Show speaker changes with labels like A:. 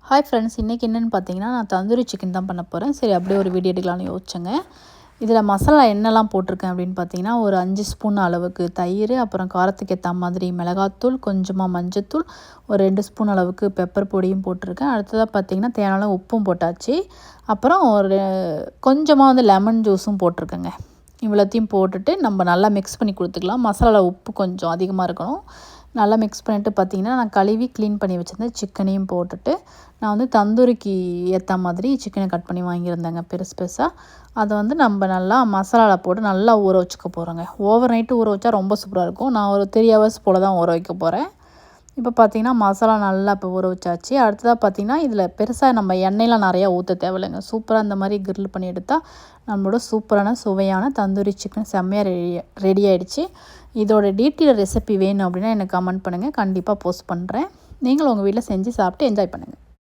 A: Hi friends, இன்றைக்கி என்னென்னு பார்த்தீங்கன்னா, நான் தந்தூரி சிக்கன் தான் பண்ண போகிறேன். சரி, அப்படியே ஒரு வீடியோ எடுக்கலாம்னு யோசிச்சேங்க. இதில் மசாலா என்னெல்லாம் போட்டிருக்கேன் அப்படின்னு பார்த்தீங்கன்னா, ஒரு 5 ஸ்பூன் அளவுக்கு தயிர், அப்புறம் காரத்துக்கு ஏற்ற மாதிரி மிளகாத்தூள், கொஞ்சமாக மஞ்சத்தூள், ஒரு 2 ஸ்பூன் அளவுக்கு பெப்பர் பொடியும் போட்டிருக்கேன். அடுத்ததாக பார்த்தீங்கன்னா, தேவையான உப்பும் போட்டாச்சு. அப்புறம் ஒரு கொஞ்சமாக லெமன் ஜூஸும் போட்டிருக்கேங்க. இவ்வளோத்தையும் போட்டுட்டு நம்ம நல்லா மிக்ஸ் பண்ணி கொடுத்துக்கலாம். மசாலாவில் உப்பு கொஞ்சம் அதிகமாக இருக்கணும். நல்லா மிக்ஸ் பண்ணிவிட்டு பார்த்திங்கன்னா, நான் கழுவி க்ளீன் பண்ணி வச்சுருந்தேன் சிக்கனையும் போட்டுட்டு, நான் தந்தூரிக்கு ஏற்ற மாதிரி சிக்கனை கட் பண்ணி வாங்கியிருந்தேங்க பெருசு பெருசாக. அதை நம்ம நல்லா மசாலாவில் போட்டு நல்லா ஊற வச்சுக்க போகிறோங்க. ஓவர் நைட்டு ஊற வச்சா ரொம்ப சூப்பராக இருக்கும். நான் ஒரு 3 ஹவர்ஸ் போல் தான் ஊற வைக்க போகிறேன். இப்போ பார்த்திங்கன்னா மசாலா நல்லா இப்போ ஊற வச்சாச்சு. அடுத்ததாக பார்த்திங்கன்னா, இதில் பெருசாக நம்ம எண்ணெயெலாம் நிறையா ஊற்ற தேவையில்லைங்க. சூப்பராக இந்த மாதிரி கிரில் பண்ணி எடுத்தால் நம்மளோட சூப்பரான சுவையான தந்தூரி சிக்கன் செம்மையாக ரெடி ஆகிடுச்சு. இதோட டீட்டெயில் ரெசிபி வேணும் அப்படின்னா எனக்கு கமெண்ட் பண்ணுங்கள். கண்டிப்பாக போஸ்ட் பண்ணுறேன். நீங்களும் உங்கள் வீட்டில் செஞ்சு சாப்பிட்டு என்ஜாய் பண்ணுங்கள்.